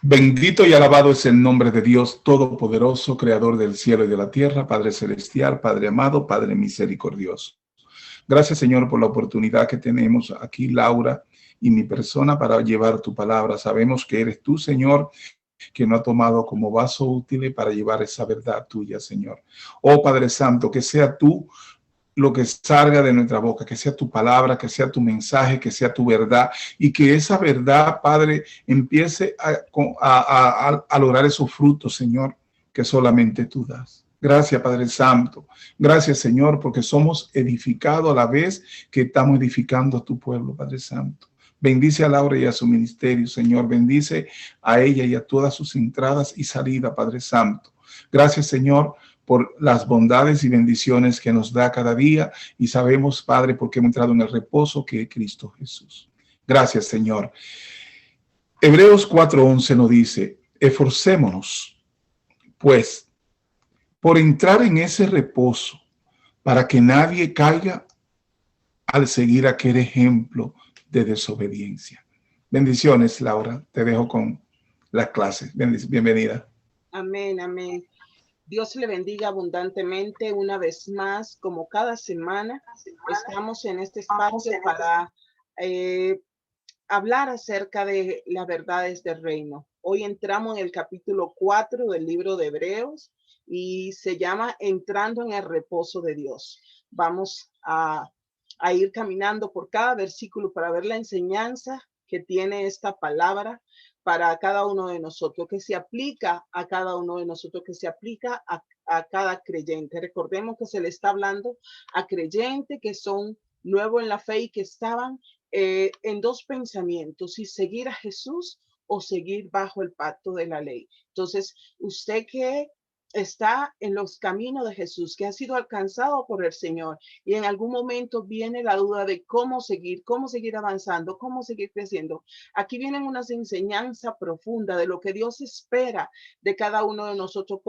Bendito y alabado es el nombre de Dios Todopoderoso, Creador del cielo y de la tierra, Padre celestial, Padre amado, Padre misericordioso. Gracias, Señor, por la oportunidad que tenemos aquí, Laura y mi persona, para llevar tu palabra. Sabemos que eres tú, Señor, que nos ha tomado como vaso útil para llevar esa verdad tuya, Señor. Oh Padre Santo, que sea tú lo que salga de nuestra boca, que sea tu palabra, que sea tu mensaje, que sea tu verdad, y que esa verdad, Padre, empiece a lograr esos frutos, Señor, que solamente tú das. Gracias, Padre Santo. Gracias, Señor, porque somos edificados a la vez que estamos edificando a tu pueblo, Padre Santo. Bendice a Laura y a su ministerio, Señor. Bendice a ella y a todas sus entradas y salidas, Padre Santo. Gracias, Señor, por las bondades y bendiciones que nos da cada día, y sabemos, Padre, porque hemos entrado en el reposo que es Cristo Jesús. Gracias, Señor. Hebreos 4:11 nos dice: esforcémonos, pues, por entrar en ese reposo, para que nadie caiga al seguir aquel ejemplo de desobediencia. Bendiciones, Laura. Te dejo con la clase. Bienvenida. Amén, amén. Dios le bendiga abundantemente una vez más, como cada semana. Estamos en este espacio para hablar acerca de las verdades del reino. Hoy entramos en el capítulo 4 del libro de Hebreos y se llama Entrando en el reposo de Dios. Vamos a ir caminando por cada versículo para ver la enseñanza que tiene esta palabra para cada uno de nosotros, que se aplica a cada uno de nosotros, que se aplica a cada creyente. Recordemos que se le está hablando a creyentes que son nuevos en la fe y que estaban en dos pensamientos: si seguir a Jesús o seguir bajo el pacto de la ley. Entonces, usted que está en los caminos de Jesús, que ha sido alcanzado por el Señor, y en algún momento viene la duda de cómo seguir avanzando, cómo seguir creciendo. Aquí vienen unas enseñanzas profundas de lo que Dios espera de cada uno de nosotros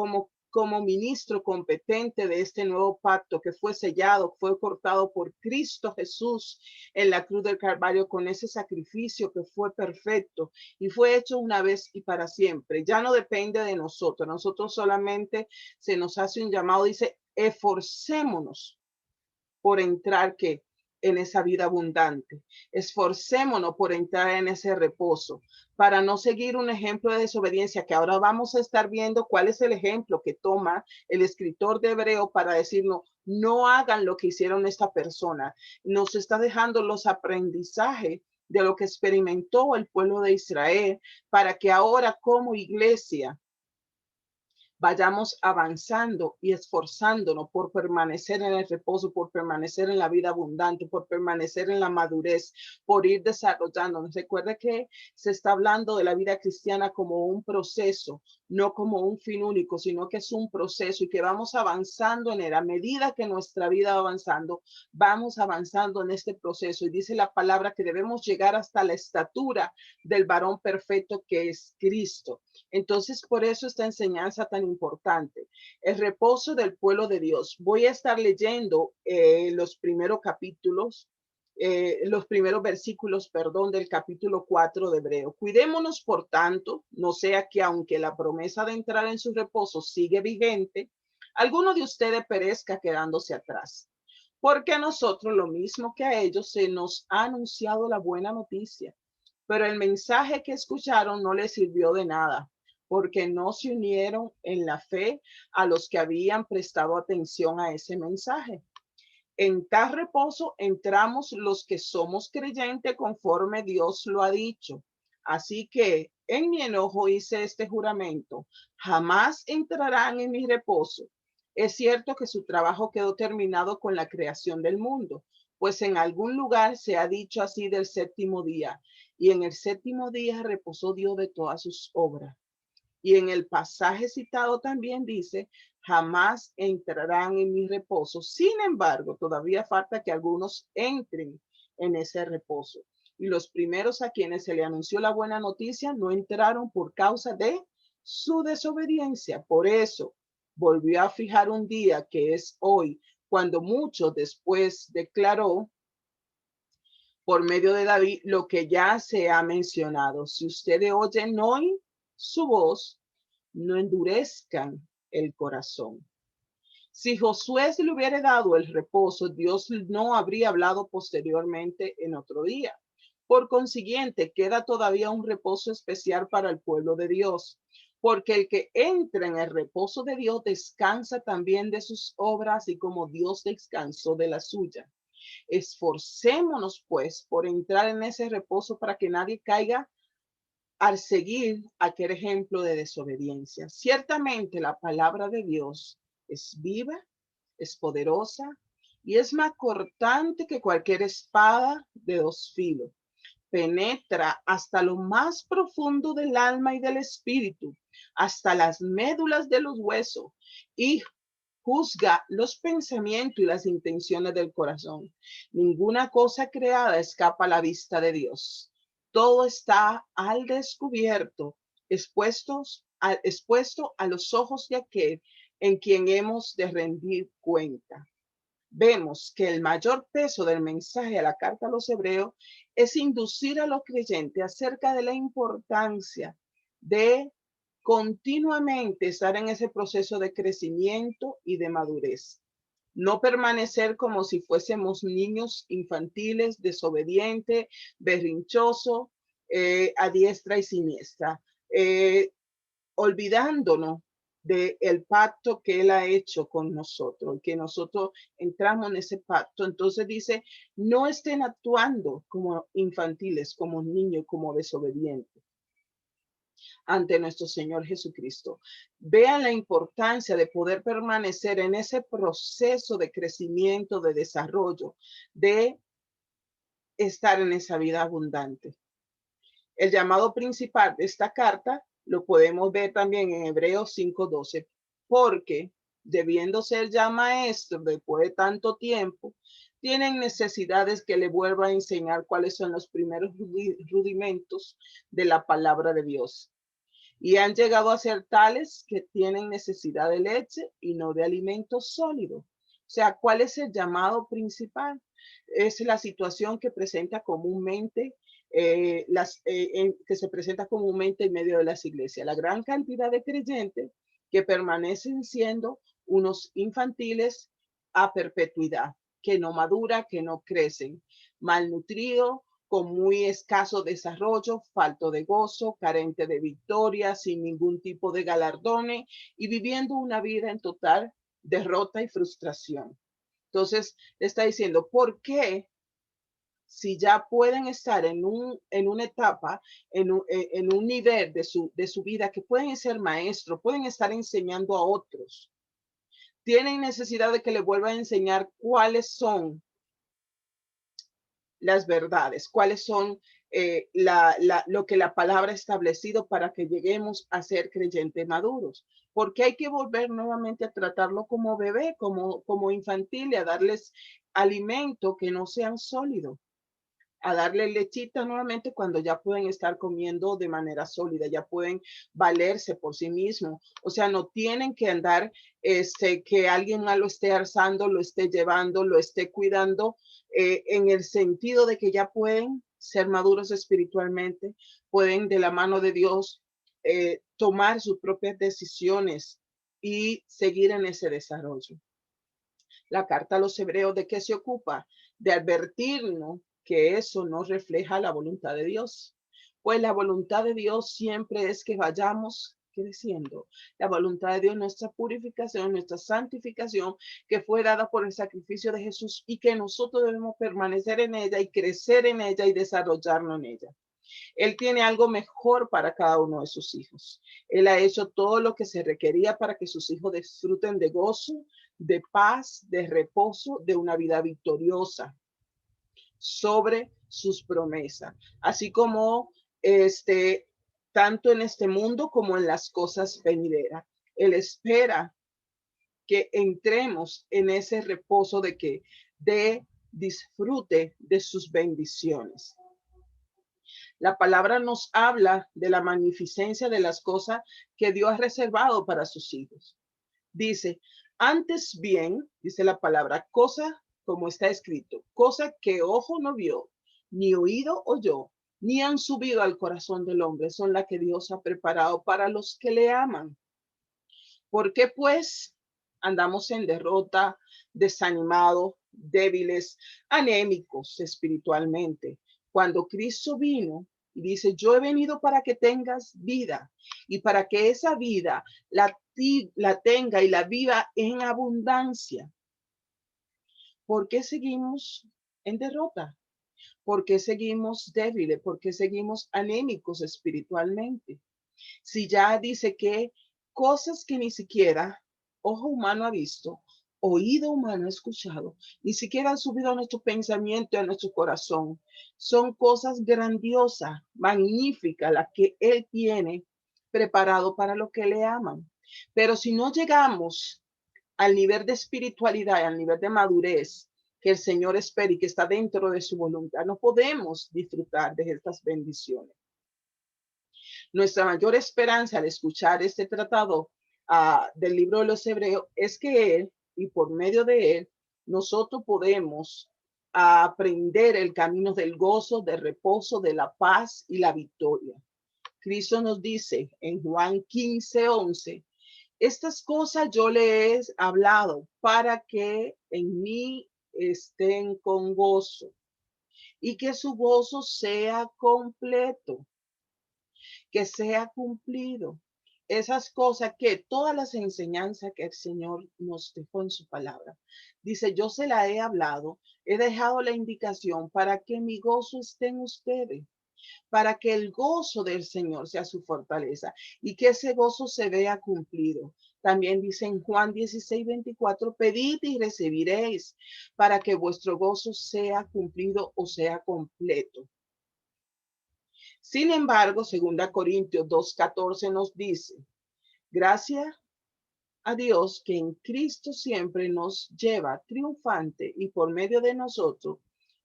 como ministro competente de este nuevo pacto que fue sellado, fue cortado por Cristo Jesús en la cruz del Calvario, con ese sacrificio que fue perfecto y fue hecho una vez y para siempre. Ya no depende de nosotros. Nosotros solamente se nos hace un llamado, dice: esforcémonos por entrar en esa vida abundante. Esforcémonos por entrar en ese reposo, para no seguir un ejemplo de desobediencia, que ahora vamos a estar viendo cuál es el ejemplo que toma el escritor de Hebreo para decirnos: no hagan lo que hicieron esta persona. Nos está dejando los aprendizajes de lo que experimentó el pueblo de Israel, para que ahora como iglesia vayamos avanzando y esforzándonos por permanecer en el reposo, por permanecer en la vida abundante, por permanecer en la madurez, por ir desarrollándonos. Recuerde que se está hablando de la vida cristiana como un proceso, no como un fin único, sino que es un proceso y que vamos avanzando en él. A medida que nuestra vida va avanzando, vamos avanzando en este proceso. Y dice la palabra que debemos llegar hasta la estatura del varón perfecto, que es Cristo. Entonces, por eso esta enseñanza tan importante, el reposo del pueblo de Dios. Voy a estar leyendo los primeros capítulos, los primeros versículos, perdón, del capítulo 4 de Hebreo. Cuidémonos, por tanto, no sea que aunque la promesa de entrar en su reposo sigue vigente, alguno de ustedes perezca quedándose atrás. Porque a nosotros, lo mismo que a ellos, se nos ha anunciado la buena noticia, pero el mensaje que escucharon no les sirvió de nada, porque no se unieron en la fe a los que habían prestado atención a ese mensaje. En tal reposo entramos los que somos creyentes, conforme Dios lo ha dicho. Así que en mi enojo hice este juramento: jamás entrarán en mi reposo. Es cierto que su trabajo quedó terminado con la creación del mundo, pues en algún lugar se ha dicho así del séptimo día: y en el séptimo día reposó Dios de todas sus obras. Y en el pasaje citado también dice: jamás entrarán en mi reposo. Sin embargo, todavía falta que algunos entren en ese reposo. Y los primeros a quienes se le anunció la buena noticia no entraron por causa de su desobediencia. Por eso volvió a fijar un día, que es hoy, cuando mucho después declaró por medio de David lo que ya se ha mencionado: si ustedes oyen hoy su voz, no endurezcan el corazón. Si Josué se le hubiera dado el reposo, Dios no habría hablado posteriormente en otro día. Por consiguiente, queda todavía un reposo especial para el pueblo de Dios, porque el que entra en el reposo de Dios descansa también de sus obras, y como Dios descansó de la suya. Esforcémonos, pues, por entrar en ese reposo para que nadie caiga al seguir aquel ejemplo de desobediencia. Ciertamente la palabra de Dios es viva, es poderosa y es más cortante que cualquier espada de dos filos. Penetra hasta lo más profundo del alma y del espíritu, hasta las médulas de los huesos, y juzga los pensamientos y las intenciones del corazón. Ninguna cosa creada escapa a la vista de Dios. Todo está al descubierto, expuesto a los ojos de aquel en quien hemos de rendir cuenta. Vemos que el mayor peso del mensaje a la carta a los hebreos es inducir a los creyentes acerca de la importancia de continuamente estar en ese proceso de crecimiento y de madurez. No permanecer como si fuésemos niños infantiles, desobedientes, berrinchosos, a diestra y siniestra, olvidándonos del pacto que Él ha hecho con nosotros, que nosotros entramos en ese pacto. Entonces dice, no estén actuando como infantiles, como niños, como desobedientes ante nuestro Señor Jesucristo. Vean la importancia de poder permanecer en ese proceso de crecimiento, de desarrollo, de estar en esa vida abundante. El llamado principal de esta carta lo podemos ver también en Hebreos 5:12, porque debiendo ser ya maestros después de tanto tiempo, tienen necesidades que le vuelva a enseñar cuáles son los primeros rudimentos de la palabra de Dios. Y han llegado a ser tales que tienen necesidad de leche y no de alimento sólido. O sea, ¿cuál es el llamado principal? Es la situación que presenta comúnmente que se presenta comúnmente en medio de las iglesias. La gran cantidad de creyentes que permanecen siendo unos infantiles a perpetuidad, que no maduran, que no crecen, malnutridos, con muy escaso desarrollo, falto de gozo, carente de victoria, sin ningún tipo de galardones y viviendo una vida en total derrota y frustración. Entonces, le está diciendo, ¿por qué si ya pueden estar en una etapa, en un nivel de su vida que pueden ser maestros, pueden estar enseñando a otros? Tienen necesidad de que le vuelvan a enseñar cuáles son las verdades, cuáles son lo que la palabra ha establecido para que lleguemos a ser creyentes maduros. Porque hay que volver nuevamente a tratarlo como bebé, como infantil, y a darles alimento que no sean sólidos, a darle lechita nuevamente cuando ya pueden estar comiendo de manera sólida, ya pueden valerse por sí mismos. O sea, no tienen que andar, que alguien más lo esté alzando, lo esté llevando, lo esté cuidando, en el sentido de que ya pueden ser maduros espiritualmente, pueden de la mano de Dios tomar sus propias decisiones y seguir en ese desarrollo. La carta a los hebreos, ¿de qué se ocupa? De advertirnos que eso no refleja la voluntad de Dios. Pues la voluntad de Dios siempre es que vayamos creciendo. La voluntad de Dios, nuestra purificación, nuestra santificación, que fue dada por el sacrificio de Jesús y que nosotros debemos permanecer en ella y crecer en ella y desarrollarnos en ella. Él tiene algo mejor para cada uno de sus hijos. Él ha hecho todo lo que se requería para que sus hijos disfruten de gozo, de paz, de reposo, de una vida victoriosa sobre sus promesas, así como tanto en este mundo como en las cosas venideras. Él espera que entremos en ese reposo de disfrute de sus bendiciones. La palabra nos habla de la magnificencia de las cosas que Dios ha reservado para sus hijos. Dice, antes bien, dice la palabra, cosa como está escrito, cosa que ojo no vio, ni oído oyó, ni han subido al corazón del hombre, son las que Dios ha preparado para los que le aman. ¿Por qué pues andamos en derrota, desanimados, débiles, anémicos espiritualmente? Cuando Cristo vino y dice, yo he venido para que tengas vida y para que esa vida la tenga y la viva en abundancia. ¿Por qué seguimos en derrota? ¿Por qué seguimos débiles? ¿Por qué seguimos anémicos espiritualmente? Si ya dice que cosas que ni siquiera ojo humano ha visto, oído humano ha escuchado, ni siquiera han subido a nuestro pensamiento y a nuestro corazón, son cosas grandiosas, magníficas, las que Él tiene preparado para los que le aman. Pero si no llegamos al nivel de espiritualidad, al nivel de madurez que el Señor espera y que está dentro de su voluntad, no podemos disfrutar de estas bendiciones. Nuestra mayor esperanza al escuchar este tratado del libro de los Hebreos es que Él, y por medio de Él, nosotros podemos aprender el camino del gozo, del reposo, de la paz y la victoria. Cristo nos dice en Juan 15:11, estas cosas yo le he hablado para que en mí estén con gozo y que su gozo sea completo, que sea cumplido. Esas cosas que todas las enseñanzas que el Señor nos dejó en su palabra. Dice, yo se la he hablado, he dejado la indicación para que mi gozo esté en ustedes, para que el gozo del Señor sea su fortaleza y que ese gozo se vea cumplido. También dice en Juan 16:24, pedid y recibiréis para que vuestro gozo sea cumplido o sea completo. Sin embargo, 2 Corintios 2:14 nos dice, gracias a Dios que en Cristo siempre nos lleva triunfante y por medio de nosotros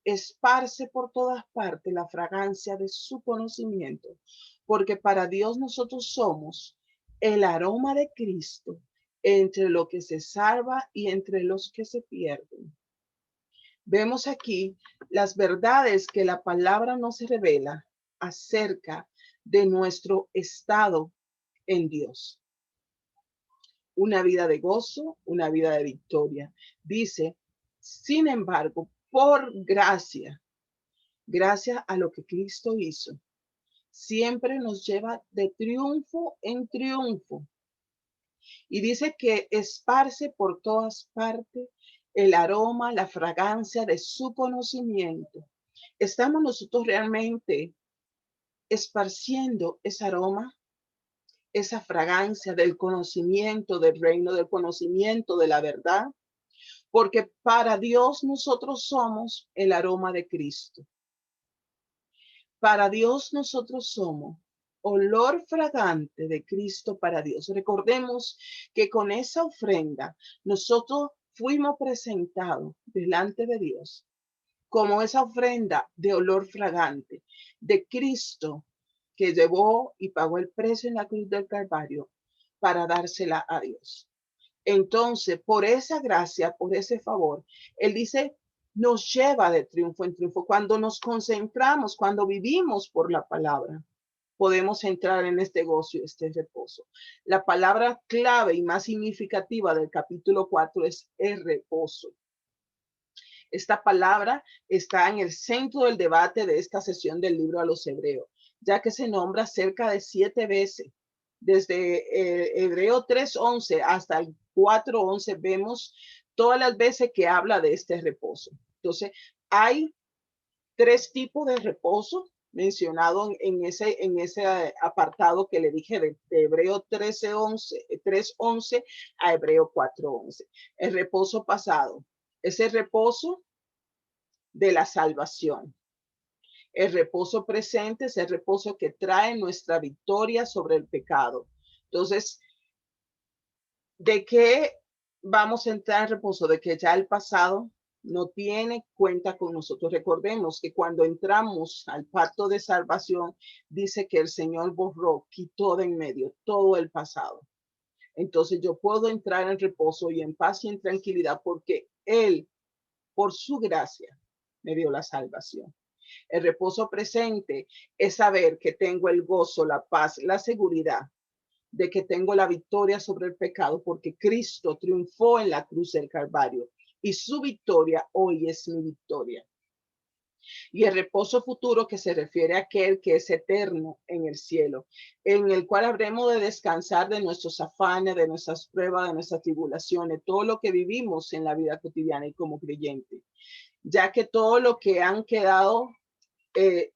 esparce por todas partes la fragancia de su conocimiento, porque para Dios nosotros somos el aroma de Cristo entre lo que se salva y entre los que se pierden. Vemos aquí las verdades que la palabra nos revela acerca de nuestro estado en Dios. Una vida de gozo, una vida de victoria. Dice, sin embargo, por gracia, gracias a lo que Cristo hizo, siempre nos lleva de triunfo en triunfo. Y dice que esparce por todas partes el aroma, la fragancia de su conocimiento. ¿Estamos nosotros realmente esparciendo ese aroma, esa fragancia del conocimiento del reino, del conocimiento de la verdad? Porque para Dios nosotros somos el aroma de Cristo. Para Dios nosotros somos olor fragante de Cristo para Dios. Recordemos que con esa ofrenda nosotros fuimos presentados delante de Dios como esa ofrenda de olor fragante de Cristo que llevó y pagó el precio en la cruz del Calvario para dársela a Dios. Entonces, por esa gracia, por ese favor, Él dice, nos lleva de triunfo en triunfo. Cuando nos concentramos, cuando vivimos por la palabra, podemos entrar en este gozo y este reposo. La palabra clave y más significativa del capítulo 4 es el reposo. Esta palabra está en el centro del debate de esta sesión del libro a los Hebreos, ya que se nombra cerca de 7 veces. Desde Hebreo 3:11 hasta el 4:11 vemos todas las veces que habla de este reposo. Entonces, hay 3 tipos de reposo mencionado en ese apartado que le dije de Hebreo 3:11 a Hebreo 4:11. El reposo pasado es el reposo de la salvación. El reposo presente es el reposo que trae nuestra victoria sobre el pecado. Entonces, ¿de qué vamos a entrar en reposo? De que ya el pasado no tiene cuenta con nosotros. Recordemos que cuando entramos al pacto de salvación, dice que el Señor borró, quitó de en medio todo el pasado. Entonces yo puedo entrar en reposo y en paz y en tranquilidad porque Él, por su gracia, me dio la salvación. El reposo presente es saber que tengo el gozo, la paz, la seguridad de que tengo la victoria sobre el pecado porque Cristo triunfó en la cruz del Calvario y su victoria hoy es mi victoria. Y el reposo futuro que se refiere a aquel que es eterno en el cielo, en el cual habremos de descansar de nuestros afanes, de nuestras pruebas, de nuestras tribulaciones, todo lo que vivimos en la vida cotidiana y como creyente, ya que todo lo que han quedado,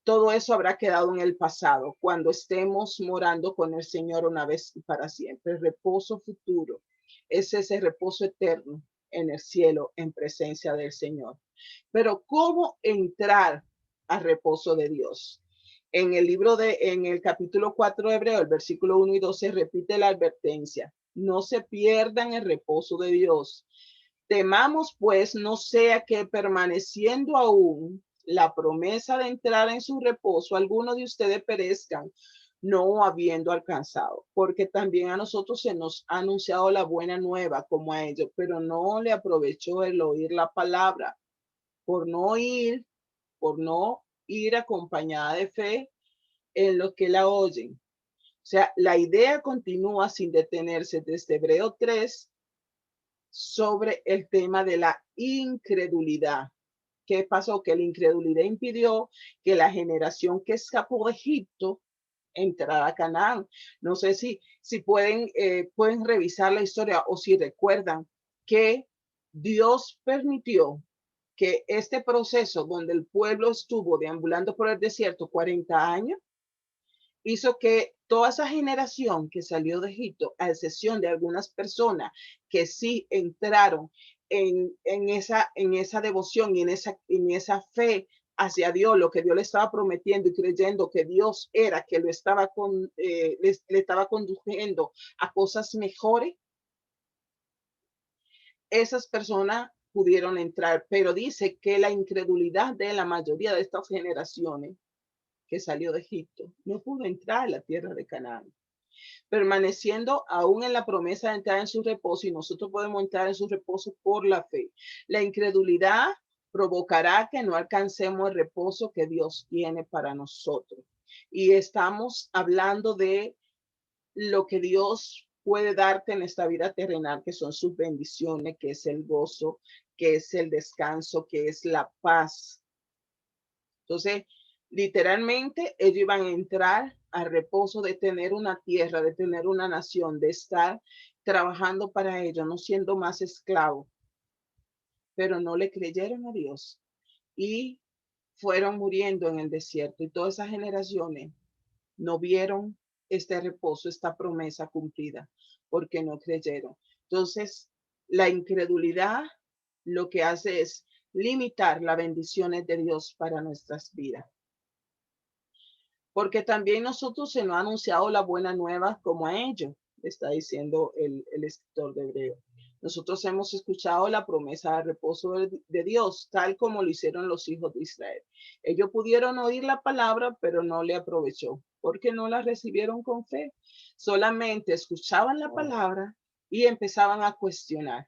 todo eso habrá quedado en el pasado cuando estemos morando con el Señor una vez y para siempre. El reposo futuro es ese reposo eterno en el cielo en presencia del Señor. Pero ¿cómo entrar al reposo de Dios? En el capítulo 4 de Hebreo, el versículo 1 y 2 se repite la advertencia. No se pierdan el reposo de Dios. Temamos pues no sea que permaneciendo aún la promesa de entrar en su reposo, algunos de ustedes perezcan, no habiendo alcanzado, porque también a nosotros se nos ha anunciado la buena nueva como a ellos, pero no le aprovechó el oír la palabra por no ir acompañada de fe en los que la oyen. O sea, la idea continúa sin detenerse desde Hebreo 3 sobre el tema de la incredulidad. ¿Qué pasó? Que la incredulidad impidió que la generación que escapó de Egipto entrara a Canaán. No sé si pueden revisar la historia o si recuerdan que Dios permitió que este proceso donde el pueblo estuvo deambulando por el desierto 40 años, hizo que toda esa generación que salió de Egipto, a excepción de algunas personas que sí entraron en esa devoción y en esa fe hacia Dios, lo que Dios le estaba prometiendo y creyendo que Dios era, que lo estaba le estaba conduciendo a cosas mejores, esas personas pudieron entrar, pero dice que la incredulidad de la mayoría de estas generaciones que salió de Egipto no pudo entrar a la tierra de Canaán, permaneciendo aún en la promesa de entrar en su reposo, y nosotros podemos entrar en su reposo por la fe. La incredulidad provocará que no alcancemos el reposo que Dios tiene para nosotros. Y estamos hablando de lo que Dios puede darte en esta vida terrenal, que son sus bendiciones, que es el gozo, que es el descanso, que es la paz. Entonces, literalmente, ellos iban a entrar al reposo de tener una tierra, de tener una nación, de estar trabajando para ellos, no siendo más esclavos. Pero no le creyeron a Dios y fueron muriendo en el desierto. Y todas esas generaciones no vieron este reposo, esta promesa cumplida, porque no creyeron. Entonces, la incredulidad lo que hace es limitar las bendiciones de Dios para nuestras vidas. Porque también nosotros se nos ha anunciado la buena nueva como a ellos, está diciendo el escritor de Hebreo. Nosotros hemos escuchado la promesa de reposo de Dios, tal como lo hicieron los hijos de Israel. Ellos pudieron oír la palabra, pero no le aprovechó, porque no la recibieron con fe. Solamente escuchaban la palabra y empezaban a cuestionar.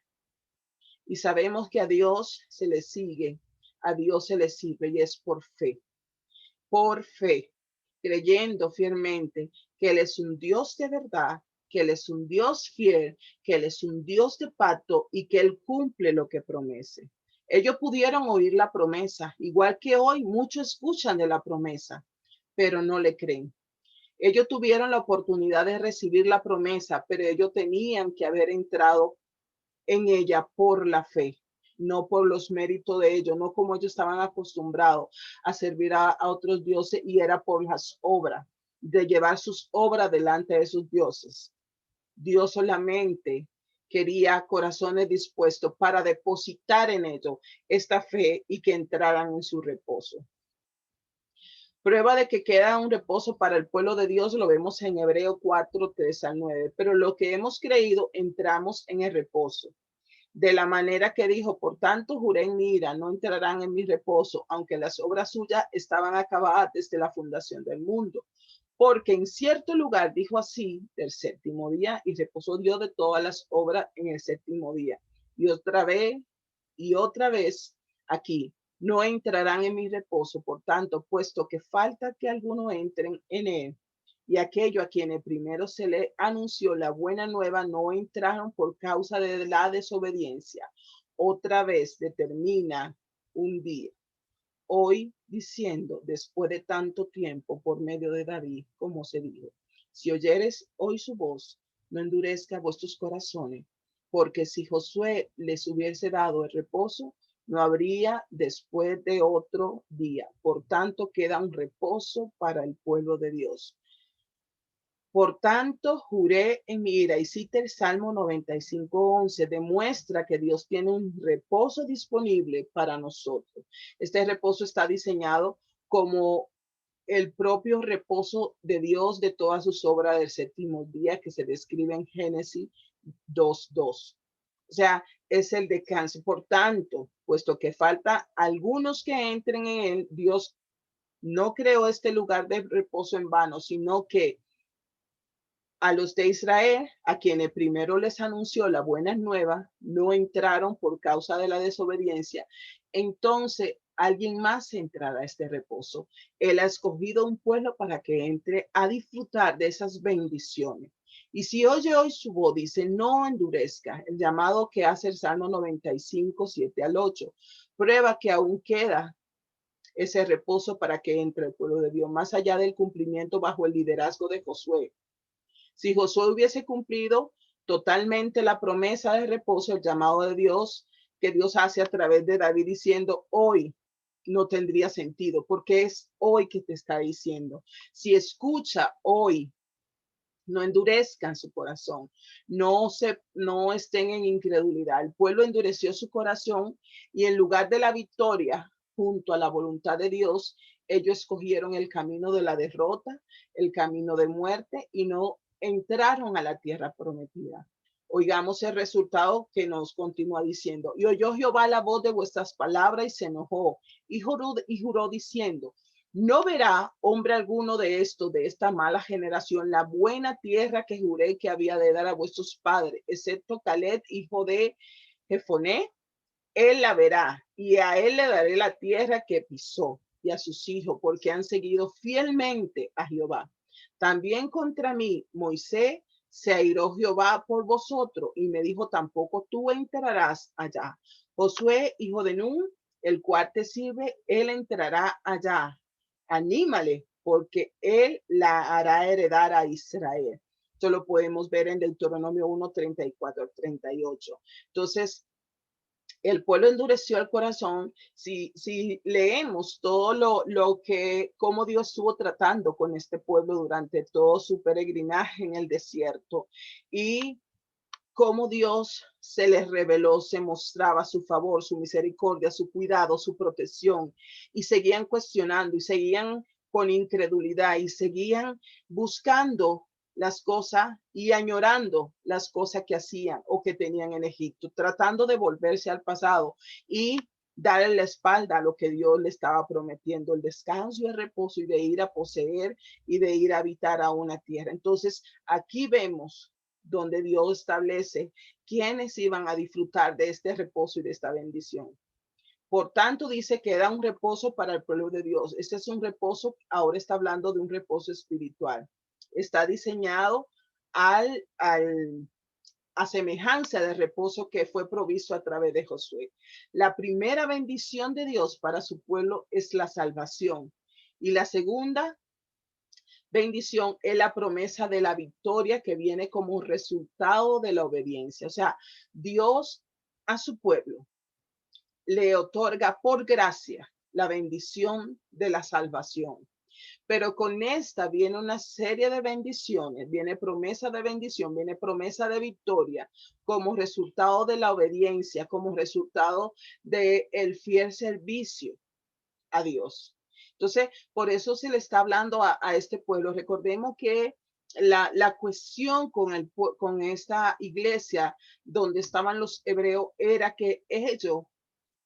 Y sabemos que a Dios se le sigue, a Dios se le sirve y es por fe, creyendo fielmente que Él es un Dios de verdad, que Él es un Dios fiel, que Él es un Dios de pacto y que Él cumple lo que promete. Ellos pudieron oír la promesa, igual que hoy muchos escuchan de la promesa, pero no le creen. Ellos tuvieron la oportunidad de recibir la promesa, pero ellos tenían que haber entrado en ella por la fe, no por los méritos de ellos, no como ellos estaban acostumbrados a servir a otros dioses y era por las obras, de llevar sus obras delante de sus dioses. Dios solamente quería corazones dispuestos para depositar en ellos esta fe y que entraran en su reposo. Prueba de que queda un reposo para el pueblo de Dios lo vemos en Hebreo 4, 3 al 9. Pero lo que hemos creído, entramos en el reposo. De la manera que dijo, por tanto juré en mi ira, no entrarán en mi reposo, aunque las obras suyas estaban acabadas desde la fundación del mundo. Porque en cierto lugar dijo así del séptimo día y reposó Dios de todas las obras en el séptimo día. Y otra vez aquí, no entrarán en mi reposo. Por tanto, puesto que falta que algunos entren en él, y aquello a quienes primero se le anunció la buena nueva no entraron por causa de la desobediencia. Otra vez determina un día, hoy diciendo, después de tanto tiempo, por medio de David, como se dijo, si oyeres hoy su voz, no endurezca vuestros corazones, porque si Josué les hubiese dado el reposo, no habría después de otro día. Por tanto, queda un reposo para el pueblo de Dios. Por tanto, juré en mi ira. Y cita el Salmo 95:11, demuestra que Dios tiene un reposo disponible para nosotros. Este reposo está diseñado como el propio reposo de Dios de todas sus obras del séptimo día que se describe en Génesis 2:2. O sea, es el descanso. Por tanto, puesto que falta algunos que entren en él, Dios no creó este lugar de reposo en vano, sino que a los de Israel, a quienes primero les anunció la buena nueva, no entraron por causa de la desobediencia. Entonces, alguien más entrará a este reposo. Él ha escogido un pueblo para que entre a disfrutar de esas bendiciones. Y si oye hoy su voz, dice, no endurezca, el llamado que hace el Salmo 95:7-8. Prueba que aún queda ese reposo para que entre el pueblo de Dios, más allá del cumplimiento bajo el liderazgo de Josué. Si Josué hubiese cumplido totalmente la promesa de reposo, el llamado de Dios que Dios hace a través de David diciendo, hoy no tendría sentido, porque es hoy que te está diciendo. Si escucha hoy, no endurezcan su corazón, no estén en incredulidad. El pueblo endureció su corazón y en lugar de la victoria junto a la voluntad de Dios, ellos escogieron el camino de la derrota, el camino de muerte y no entraron a la tierra prometida. Oigamos el resultado que nos continúa diciendo. Y oyó Jehová la voz de vuestras palabras y se enojó y juró diciendo, no verá hombre alguno de estos, de esta mala generación, la buena tierra que juré que había de dar a vuestros padres, excepto Caleb, hijo de Jefoné, él la verá, y a él le daré la tierra que pisó, y a sus hijos, porque han seguido fielmente a Jehová. También contra mí, Moisés, se airó Jehová por vosotros, y me dijo, tampoco tú entrarás allá. Josué, hijo de Nun, el cual te sirve, él entrará allá. Anímale, porque él la hará heredar a Israel. Esto lo podemos ver en Deuteronomio 1:34-38. Entonces, el pueblo endureció el corazón. Si leemos todo cómo Dios estuvo tratando con este pueblo durante todo su peregrinaje en el desierto y cómo Dios se les reveló, se mostraba su favor, su misericordia, su cuidado, su protección, y seguían cuestionando y seguían con incredulidad y seguían buscando las cosas y añorando las cosas que hacían o que tenían en Egipto, tratando de volverse al pasado y darle la espalda a lo que Dios le estaba prometiendo, el descanso y el reposo y de ir a poseer y de ir a habitar a una tierra. Entonces, aquí vemos donde Dios establece quiénes iban a disfrutar de este reposo y de esta bendición. Por tanto, dice que era un reposo para el pueblo de Dios. Este es un reposo, ahora está hablando de un reposo espiritual. Está diseñado a semejanza del reposo que fue provisto a través de Josué. La primera bendición de Dios para su pueblo es la salvación. Y la segunda bendición es la promesa de la victoria que viene como resultado de la obediencia. O sea, Dios a su pueblo le otorga por gracia la bendición de la salvación. Pero con esta viene una serie de bendiciones, viene promesa de bendición, viene promesa de victoria como resultado de la obediencia, como resultado del fiel servicio a Dios. Entonces, por eso se le está hablando a este pueblo. Recordemos que la cuestión con esta iglesia donde estaban los hebreos era que ellos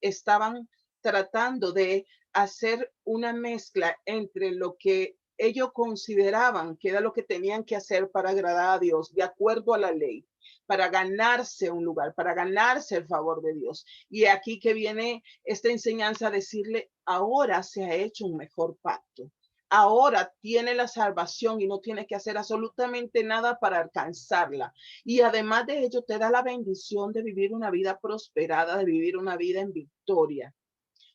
estaban tratando de hacer una mezcla entre lo que ellos consideraban que era lo que tenían que hacer para agradar a Dios, de acuerdo a la ley, para ganarse un lugar, para ganarse el favor de Dios. Y aquí que viene esta enseñanza a decirle, ahora se ha hecho un mejor pacto. Ahora tiene la salvación y no tiene que hacer absolutamente nada para alcanzarla. Y además de ello, te da la bendición de vivir una vida prosperada, de vivir una vida en victoria.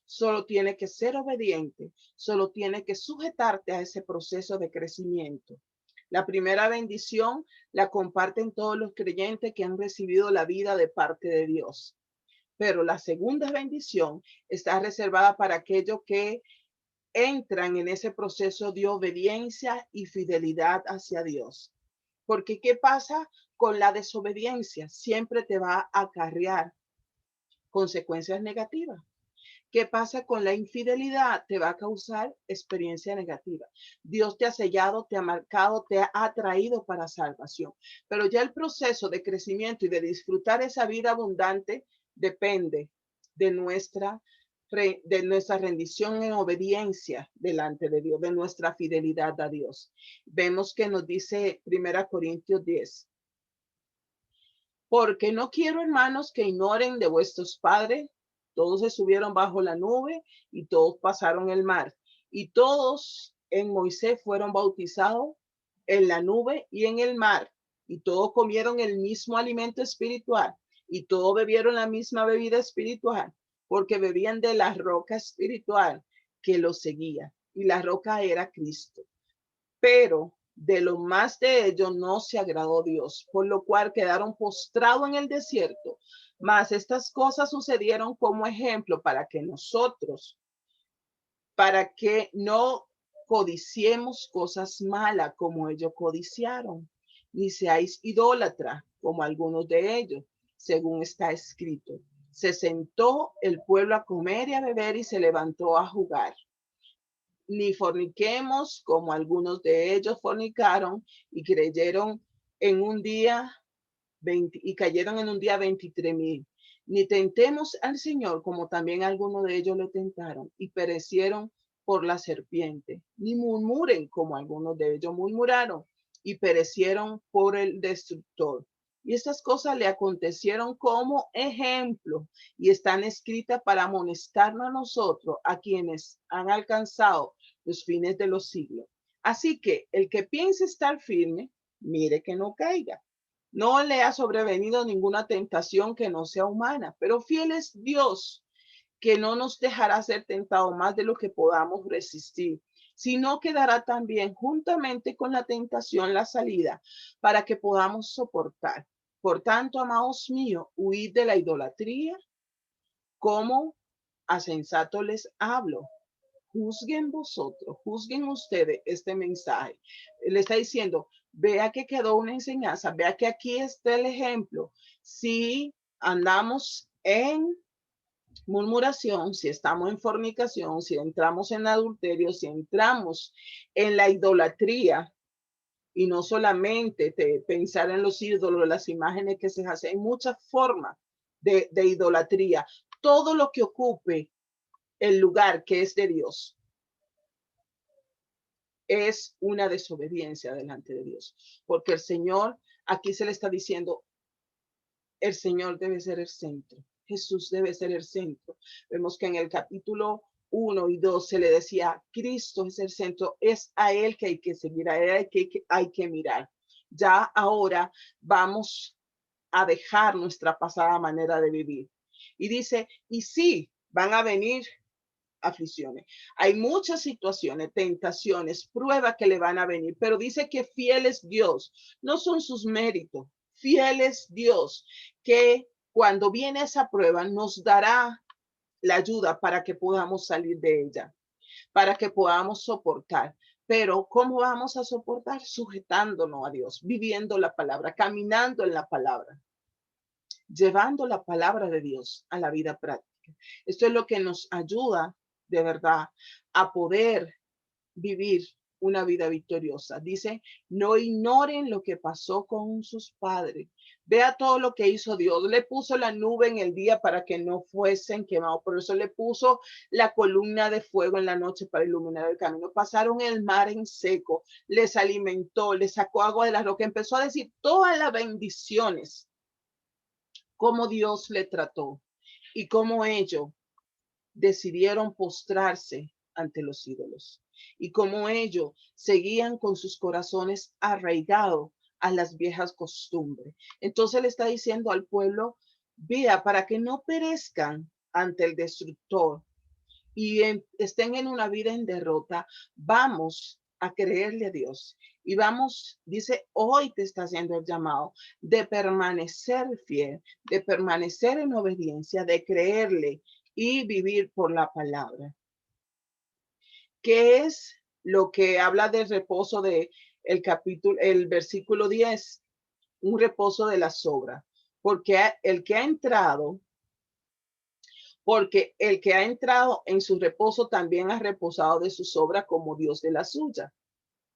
Solo tiene que ser obediente, solo tiene que sujetarte a ese proceso de crecimiento. La primera bendición la comparten todos los creyentes que han recibido la vida de parte de Dios. Pero la segunda bendición está reservada para aquellos que entran en ese proceso de obediencia y fidelidad hacia Dios. Porque ¿qué pasa con la desobediencia? Siempre te va a acarrear consecuencias negativas. ¿Qué pasa con la infidelidad? Te va a causar experiencia negativa. Dios te ha sellado, te ha marcado, te ha traído para salvación. Pero ya el proceso de crecimiento y de disfrutar esa vida abundante depende de nuestra rendición en obediencia delante de Dios, de nuestra fidelidad a Dios. Vemos que nos dice 1 Corintios 10. Porque no quiero, hermanos, que ignoren de vuestros padres. Todos se subieron bajo la nube y todos pasaron el mar. Y todos en Moisés fueron bautizados en la nube y en el mar. Y todos comieron el mismo alimento espiritual. Y todos bebieron la misma bebida espiritual, porque bebían de la roca espiritual que los seguía. Y la roca era Cristo. Pero de lo más de ellos no se agradó Dios, por lo cual quedaron postrados en el desierto. Mas estas cosas sucedieron como ejemplo para que no codiciemos cosas malas como ellos codiciaron, ni seáis idólatra como algunos de ellos, según está escrito. Se sentó el pueblo a comer y a beber y se levantó a jugar. Ni forniquemos como algunos de ellos fornicaron y creyeron en un día 20 y cayeron en un día 23,000. Ni tentemos al Señor como también algunos de ellos le tentaron y perecieron por la serpiente. Ni murmuren como algunos de ellos murmuraron y perecieron por el destructor. Y estas cosas le acontecieron como ejemplo y están escritas para amonestarnos a nosotros, a quienes han alcanzado los fines de los siglos. Así que el que piense estar firme, mire que no caiga. No le ha sobrevenido ninguna tentación que no sea humana, pero fiel es Dios, que no nos dejará ser tentado más de lo que podamos resistir, sino que dará también juntamente con la tentación la salida para que podamos soportar. Por tanto, amados míos, huid de la idolatría, como a sensato les hablo. Juzguen vosotros, juzguen ustedes este mensaje. Le está diciendo, vea que quedó una enseñanza, vea que aquí está el ejemplo. Si andamos en murmuración, si estamos en fornicación, si entramos en adulterio, si entramos en la idolatría, y no solamente pensar en los ídolos, las imágenes que se hacen, hay muchas formas de idolatría. Todo lo que ocupe el lugar que es de Dios es una desobediencia delante de Dios, porque el Señor, aquí se le está diciendo, el Señor debe ser el centro, Jesús debe ser el centro. Vemos que en el capítulo 1 y 2 se le decía, Cristo es el centro, es a Él que hay que seguir, a Él hay que mirar. Ya ahora vamos a dejar nuestra pasada manera de vivir. Y dice, y sí, van a venir aflicciones. Hay muchas situaciones, tentaciones, pruebas que le van a venir, pero dice que fiel es Dios, no son sus méritos, fiel es Dios, que cuando viene esa prueba nos dará la ayuda para que podamos salir de ella, para que podamos soportar. Pero ¿cómo vamos a soportar? Sujetándonos a Dios, viviendo la palabra, caminando en la palabra, llevando la palabra de Dios a la vida práctica. Esto es lo que nos ayuda de verdad a poder vivir una vida victoriosa. Dice, no ignoren lo que pasó con sus padres. Vea todo lo que hizo Dios. Le puso la nube en el día para que no fuesen quemados. Por eso le puso la columna de fuego en la noche para iluminar el camino. Pasaron el mar en seco, les alimentó, les sacó agua de la roca. Empezó a decir todas las bendiciones, cómo Dios le trató y cómo ellos decidieron postrarse ante los ídolos y como ellos seguían con sus corazones arraigados a las viejas costumbres. Entonces le está diciendo al pueblo, vea, para que no perezcan ante el destructor y estén en una vida en derrota, vamos a creerle a Dios. Y vamos, dice, hoy te está haciendo el llamado de permanecer fiel, de permanecer en obediencia, de creerle y vivir por la palabra. ¿Qué es lo que habla del reposo de el versículo 10? Un reposo de la sobra. Porque el que ha entrado en su reposo también ha reposado de sus obras como Dios de la suya.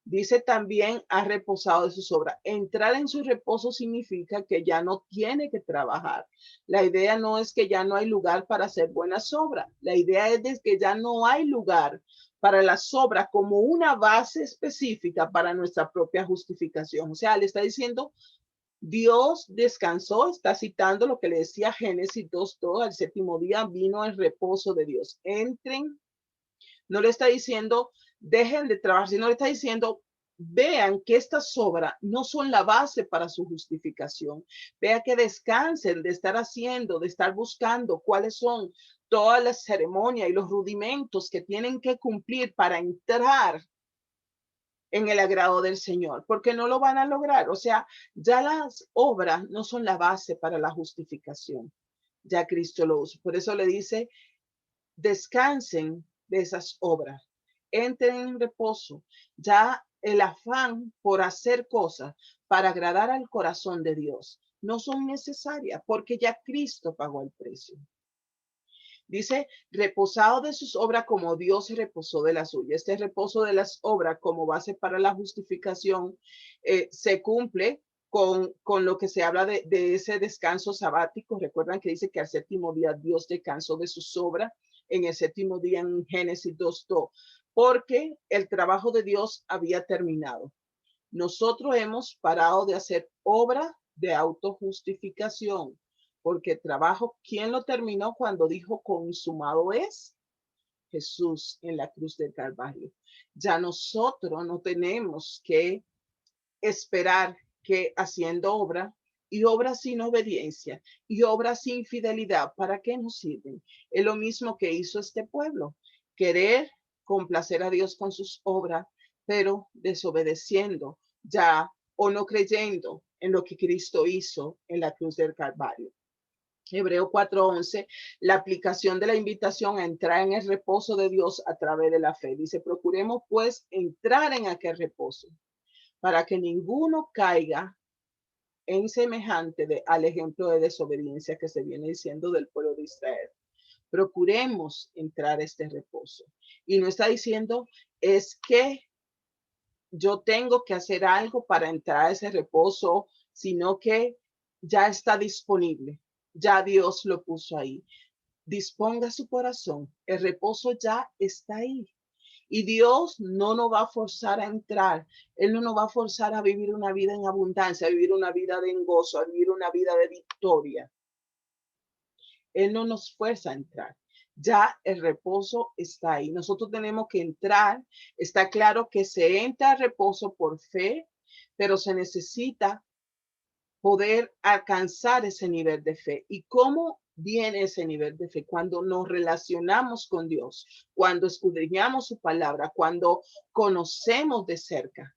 Dice también ha reposado de sus obras. Entrar en su reposo significa que ya no tiene que trabajar. La idea no es que ya no hay lugar para hacer buenas obras. La idea es de que ya no hay lugar para las obras como una base específica para nuestra propia justificación. O sea, le está diciendo, Dios descansó, está citando lo que le decía Génesis 2:2, al séptimo día vino el reposo de Dios. Entren, no le está diciendo, dejen de trabajar, sino le está diciendo, vean que estas obras no son la base para su justificación. Vea que descansen de estar haciendo, de estar buscando cuáles son todas las ceremonias y los rudimentos que tienen que cumplir para entrar en el agrado del Señor, porque no lo van a lograr. O sea, ya las obras no son la base para la justificación. Ya Cristo lo usa. Por eso le dice, descansen de esas obras, entren en reposo. Ya el afán por hacer cosas para agradar al corazón de Dios no son necesarias porque ya Cristo pagó el precio. Dice, reposado de sus obras como Dios se reposó de la suya. Este reposo de las obras como base para la justificación se cumple con lo que se habla de ese descanso sabático. Recuerdan que dice que al séptimo día Dios descansó de sus obras, en el séptimo día en Génesis 2:2, porque el trabajo de Dios había terminado. Nosotros hemos parado de hacer obra de autojustificación, porque el trabajo, ¿quién lo terminó cuando dijo consumado es? Jesús en la cruz del Calvario. Ya nosotros no tenemos que esperar que haciendo obra y obra sin obediencia y obra sin fidelidad, ¿para qué nos sirven? Es lo mismo que hizo este pueblo, querer complacer a Dios con sus obras, pero desobedeciendo ya o no creyendo en lo que Cristo hizo en la cruz del Calvario. Hebreo 4:11, la aplicación de la invitación a entrar en el reposo de Dios a través de la fe. Dice, procuremos pues entrar en aquel reposo para que ninguno caiga en semejante al ejemplo de desobediencia que se viene diciendo del pueblo de Israel. Procuremos entrar a este reposo. Y no está diciendo es que yo tengo que hacer algo para entrar a ese reposo, sino que ya está disponible. Ya Dios lo puso ahí. Disponga su corazón. El reposo ya está ahí. Y Dios no nos va a forzar a entrar. Él no nos va a forzar a vivir una vida en abundancia, a vivir una vida de gozo, a vivir una vida de victoria. Él no nos fuerza a entrar. Ya el reposo está ahí. Nosotros tenemos que entrar. Está claro que se entra al reposo por fe, pero se necesita poder alcanzar ese nivel de fe. ¿Y cómo viene ese nivel de fe? Cuando nos relacionamos con Dios, cuando escudriñamos su palabra, cuando conocemos de cerca.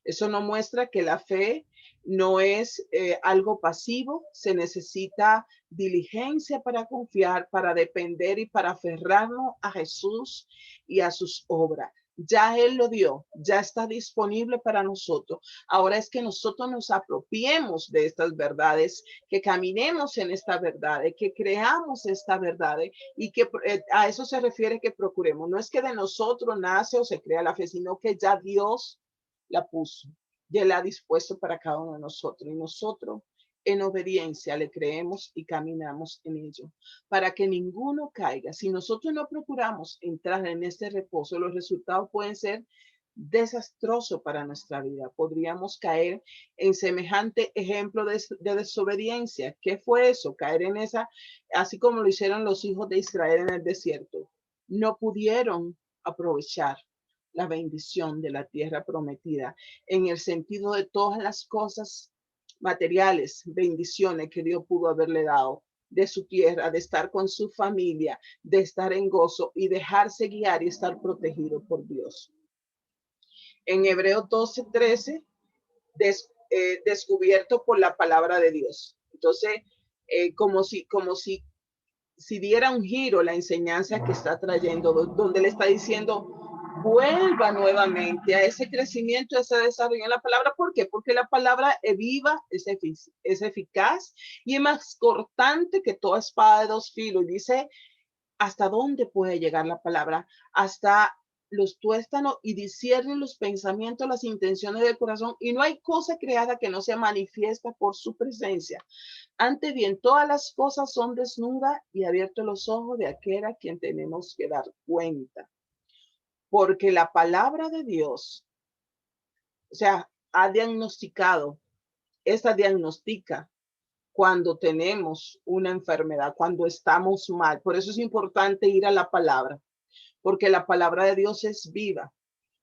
Eso nos muestra que la fe no es algo pasivo, se necesita diligencia para confiar, para depender y para aferrarnos a Jesús y a sus obras. Ya Él lo dio, ya está disponible para nosotros. Ahora es que nosotros nos apropiemos de estas verdades, que caminemos en esta verdad, que creamos esta verdad y que a eso se refiere que procuremos. No es que de nosotros nace o se crea la fe, sino que ya Dios la puso, ya la ha dispuesto para cada uno de nosotros y nosotros en obediencia le creemos y caminamos en ello, para que ninguno caiga. Si nosotros no procuramos entrar en este reposo, los resultados pueden ser desastrosos para nuestra vida. Podríamos caer en semejante ejemplo de desobediencia. ¿Qué fue eso? Caer en esa, así como lo hicieron los hijos de Israel en el desierto. No pudieron aprovechar la bendición de la tierra prometida en el sentido de todas las cosas materiales, bendiciones que Dios pudo haberle dado de su tierra, de estar con su familia, de estar en gozo y dejarse guiar y estar protegido por Dios. En Hebreos 12:13, descubierto por la palabra de Dios. Entonces, como si diera un giro la enseñanza que está trayendo, donde le está diciendo, vuelva nuevamente a ese crecimiento, a ese desarrollo en la palabra. ¿Por qué? Porque la palabra es viva, es eficaz y es más cortante que toda espada de dos filos. Y dice, ¿hasta dónde puede llegar la palabra? Hasta los tuéstanos y disciernen los pensamientos, las intenciones del corazón, y no hay cosa creada que no sea manifiesta por su presencia. Ante bien, todas las cosas son desnudas y abiertos los ojos de aquel a quien tenemos que dar cuenta. Porque la palabra de Dios, o sea, ha diagnosticado, esta diagnostica cuando tenemos una enfermedad, cuando estamos mal. Por eso es importante ir a la palabra, porque la palabra de Dios es viva.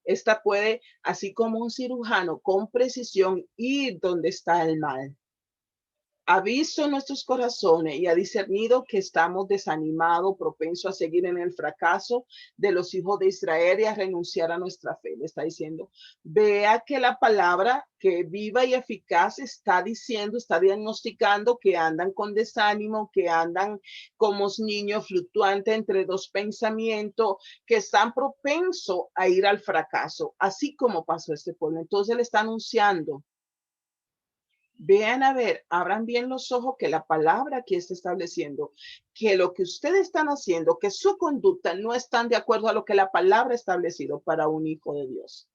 Esta puede, así como un cirujano, con precisión ir donde está el mal. Ha visto nuestros corazones y ha discernido que estamos desanimados, propensos a seguir en el fracaso de los hijos de Israel y a renunciar a nuestra fe. Le está diciendo, vea que la palabra que viva y eficaz está diciendo, está diagnosticando que andan con desánimo, que andan como niños fluctuantes entre dos pensamientos, que están propensos a ir al fracaso, así como pasó este pueblo. Entonces le está anunciando, vean a ver, abran bien los ojos que la palabra aquí está estableciendo, que lo que ustedes están haciendo, que su conducta no están de acuerdo a lo que la palabra ha establecido para un hijo de Dios.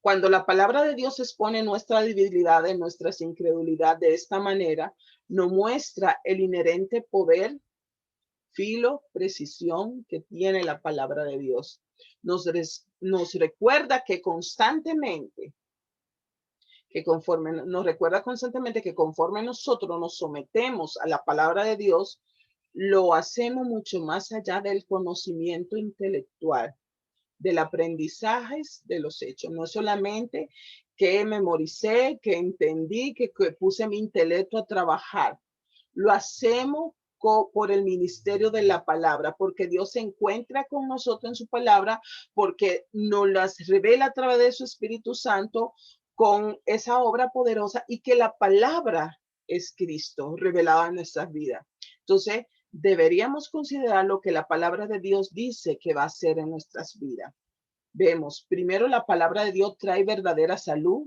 Cuando la palabra de Dios expone nuestra debilidad, nuestras incredulidad de esta manera, nos muestra el inherente poder, filo, precisión que tiene la palabra de Dios. Nos recuerda que constantemente nos recuerda constantemente que conforme nosotros nos sometemos a la palabra de Dios, lo hacemos mucho más allá del conocimiento intelectual, del aprendizaje de los hechos. No es solamente que memoricé, que entendí, que puse mi intelecto a trabajar. Lo hacemos por el ministerio de la palabra, porque Dios se encuentra con nosotros en su palabra, porque nos las revela a través de su Espíritu Santo con esa obra poderosa, y que la palabra es Cristo revelado en nuestras vidas. Entonces, deberíamos considerar lo que la palabra de Dios dice que va a hacer en nuestras vidas. Vemos, primero, la palabra de Dios trae verdadera salud,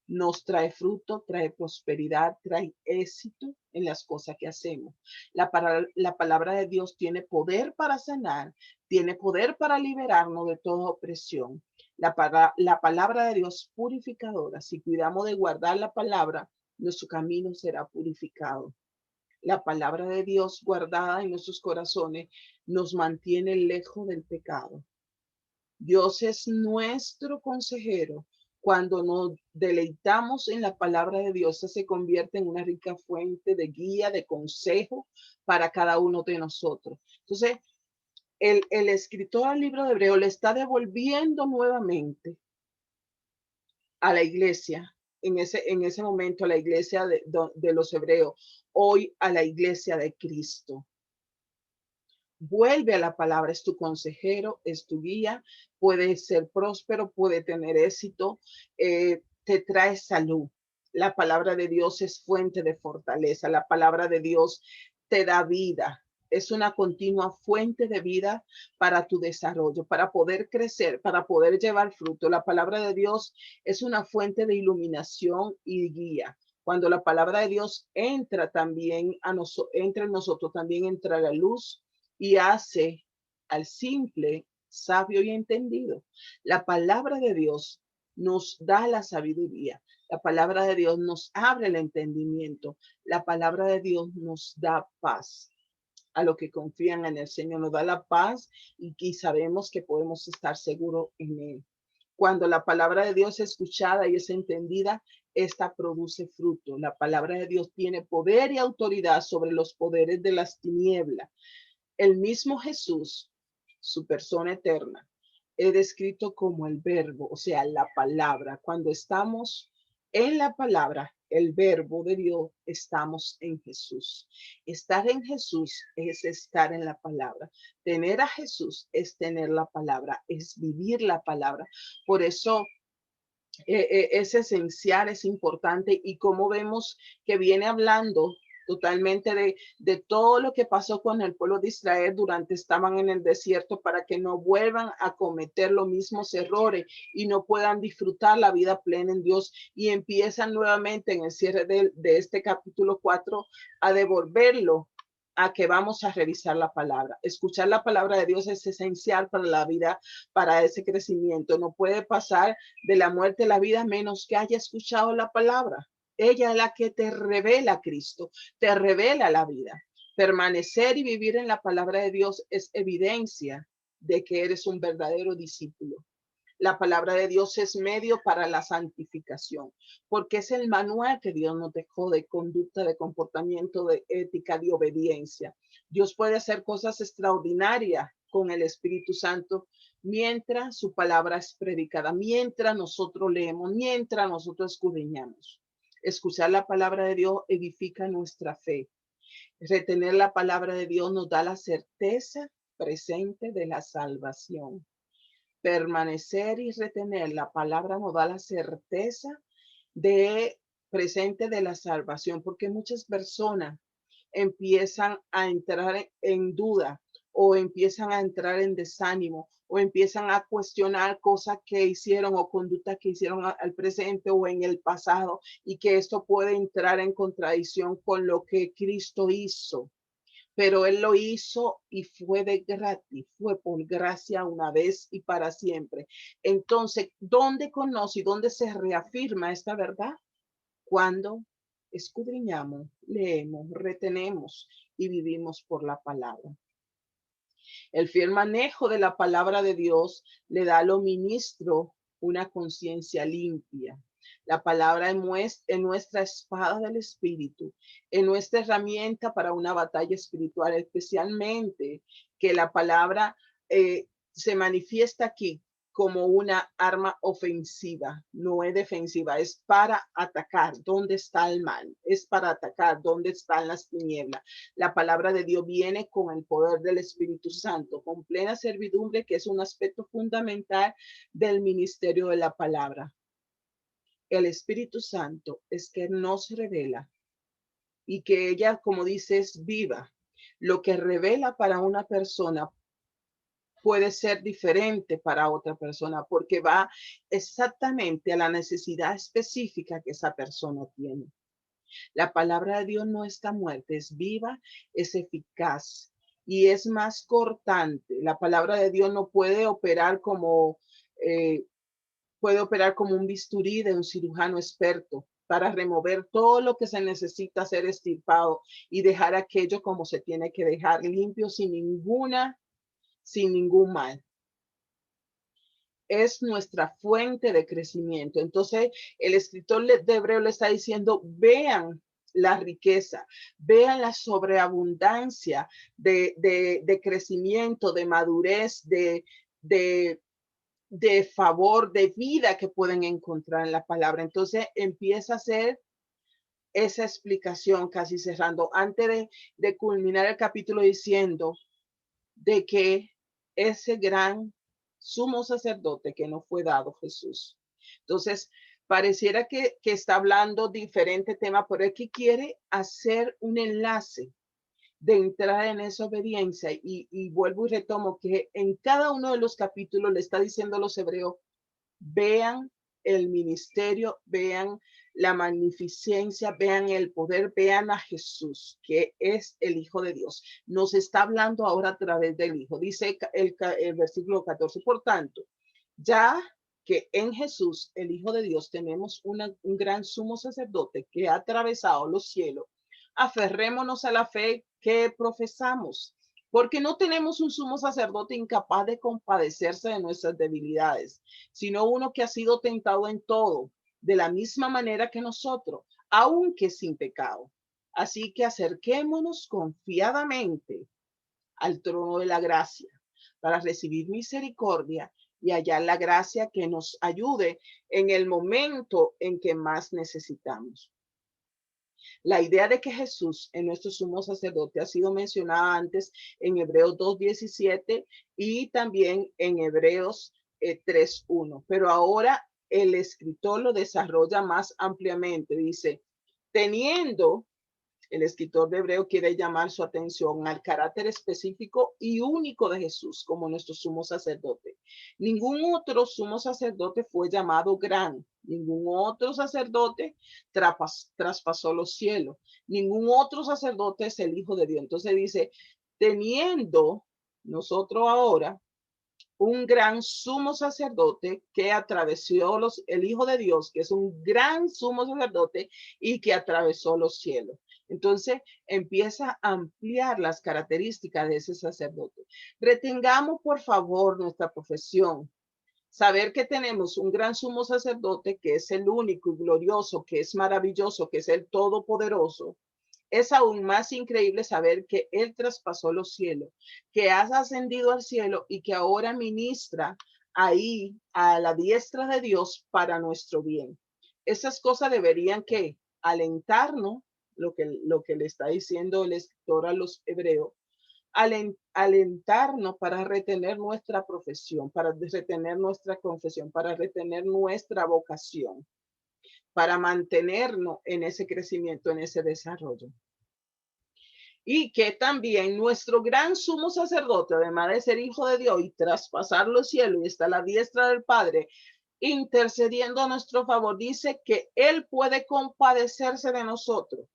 nos trae fruto, trae prosperidad, trae éxito en las cosas que hacemos. La palabra de Dios tiene poder para sanar, tiene poder para liberarnos de toda opresión. La palabra de Dios purificadora. Si cuidamos de guardar la palabra, nuestro camino será purificado. La palabra de Dios guardada en nuestros corazones nos mantiene lejos del pecado. Dios es nuestro consejero. Cuando nos deleitamos en la palabra de Dios, se convierte en una rica fuente de guía, de consejo para cada uno de nosotros. Entonces, el escritor del libro de Hebreo le está devolviendo nuevamente a la iglesia, en ese momento a la iglesia de los hebreos, hoy a la iglesia de Cristo. Vuelve a la palabra, es tu consejero, es tu guía, puede ser próspero, puede tener éxito, te trae salud. La palabra de Dios es fuente de fortaleza, la palabra de Dios te da vida, es una continua fuente de vida para tu desarrollo, para poder crecer, para poder llevar fruto. La palabra de Dios es una fuente de iluminación y guía. Cuando la palabra de Dios entra también entra en nosotros, también entra la luz y hace al simple sabio y entendido. La palabra de Dios nos da la sabiduría. La palabra de Dios nos abre el entendimiento. La palabra de Dios nos da paz. A los que confían en el Señor nos da la paz y sabemos que podemos estar seguros en Él. Cuando la palabra de Dios es escuchada y es entendida, esta produce fruto. La palabra de Dios tiene poder y autoridad sobre los poderes de las tinieblas. El mismo Jesús, su persona eterna, es descrito como el verbo, o sea, la palabra. Cuando estamos en la palabra, el verbo de Dios, estamos en Jesús. Estar en Jesús es estar en la palabra. Tener a Jesús es tener la palabra, es vivir la palabra. Por eso es esencial, es importante, y como vemos que viene hablando totalmente de todo lo que pasó con el pueblo de Israel durante estaban en el desierto, para que no vuelvan a cometer los mismos errores y no puedan disfrutar la vida plena en Dios, y empiezan nuevamente en el cierre de este capítulo 4 a devolverlo a que vamos a revisar la palabra. Escuchar la palabra de Dios es esencial para la vida, para ese crecimiento. No puede pasar de la muerte a la vida menos que haya escuchado la palabra. Ella es la que te revela a Cristo, te revela la vida. Permanecer y vivir en la palabra de Dios es evidencia de que eres un verdadero discípulo. La palabra de Dios es medio para la santificación, porque es el manual que Dios nos dejó de conducta, de comportamiento, de ética, de obediencia. Dios puede hacer cosas extraordinarias con el Espíritu Santo mientras su palabra es predicada, mientras nosotros leemos, mientras nosotros escudriñamos. Escuchar la palabra de Dios edifica nuestra fe. Retener la palabra de Dios nos da la certeza presente de la salvación. Permanecer y retener la palabra nos da la certeza de presente de la salvación, porque muchas personas empiezan a entrar en duda, o empiezan a entrar en desánimo, o empiezan a cuestionar cosas que hicieron o conductas que hicieron al presente o en el pasado, y que esto puede entrar en contradicción con lo que Cristo hizo. Pero Él lo hizo y fue de gratis, fue por gracia una vez y para siempre. Entonces, ¿dónde conoce y dónde se reafirma esta verdad? Cuando escudriñamos, leemos, retenemos y vivimos por la palabra. El fiel manejo de la palabra de Dios le da a los ministros una conciencia limpia. La palabra es nuestra espada del espíritu, es nuestra herramienta para una batalla espiritual, especialmente que la palabra se manifiesta aquí como una arma ofensiva, no es defensiva, es para atacar dónde está el mal, es para atacar dónde están las tinieblas. La palabra de Dios viene con el poder del Espíritu Santo, con plena servidumbre, que es un aspecto fundamental del ministerio de la palabra. El Espíritu Santo es que nos revela, y que ella, como dice, es viva. Lo que revela para una persona puede ser diferente para otra persona, porque va exactamente a la necesidad específica que esa persona tiene. La palabra de Dios no está muerta, es viva, es eficaz y es más cortante. La palabra de Dios no puede operar como un bisturí de un cirujano experto para remover todo lo que se necesita ser extirpado y dejar aquello como se tiene que dejar, limpio, sin ningún mal. Es nuestra fuente de crecimiento. Entonces, el escritor de Hebreo le está diciendo, vean la riqueza, vean la sobreabundancia de crecimiento, de madurez, de favor, de vida que pueden encontrar en la palabra. Entonces, empieza a hacer esa explicación, casi cerrando, antes de culminar el capítulo, diciendo de que ese gran sumo sacerdote que nos fue dado, Jesús. Entonces, pareciera que está hablando diferente tema, pero aquí quiere hacer un enlace de entrar en esa obediencia. Y vuelvo y retomo que en cada uno de los capítulos le está diciendo a los hebreos, vean el ministerio, vean la magnificencia, vean el poder, vean a Jesús, que es el Hijo de Dios. Nos está hablando ahora a través del Hijo. Dice el versículo 14, por tanto, ya que en Jesús, el Hijo de Dios, tenemos un gran sumo sacerdote que ha atravesado los cielos, aferrémonos a la fe que profesamos, porque no tenemos un sumo sacerdote incapaz de compadecerse de nuestras debilidades, sino uno que ha sido tentado en todo, de la misma manera que nosotros, aunque sin pecado. Así que acerquémonos confiadamente al trono de la gracia para recibir misericordia y hallar la gracia que nos ayude en el momento en que más necesitamos. La idea de que Jesús es nuestro sumo sacerdote ha sido mencionada antes en Hebreos 2:17 y también en Hebreos 3:1, pero ahora el escritor lo desarrolla más ampliamente. Dice, teniendo, el escritor de Hebreo quiere llamar su atención al carácter específico y único de Jesús como nuestro sumo sacerdote. Ningún otro sumo sacerdote fue llamado gran. Ningún otro sacerdote traspasó los cielos. Ningún otro sacerdote es el Hijo de Dios. Entonces dice, teniendo nosotros ahora un gran sumo sacerdote que atravesó el Hijo de Dios, que es un gran sumo sacerdote y que atravesó los cielos. Entonces empieza a ampliar las características de ese sacerdote. Retengamos, por favor, nuestra profesión. Saber que tenemos un gran sumo sacerdote que es el único y glorioso, que es maravilloso, que es el todopoderoso, es aún más increíble saber que Él traspasó los cielos, que has ascendido al cielo y que ahora ministra ahí a la diestra de Dios para nuestro bien. Esas cosas deberían que alentarnos, lo que le está diciendo el escritor a los hebreos, alentarnos para retener nuestra profesión, para retener nuestra confesión, para retener nuestra vocación, para mantenernos en ese crecimiento, en ese desarrollo. Y que también nuestro gran sumo sacerdote, además de ser hijo de Dios y traspasar los cielos y está a la diestra del Padre, intercediendo a nuestro favor, dice que Él puede compadecerse de nosotros,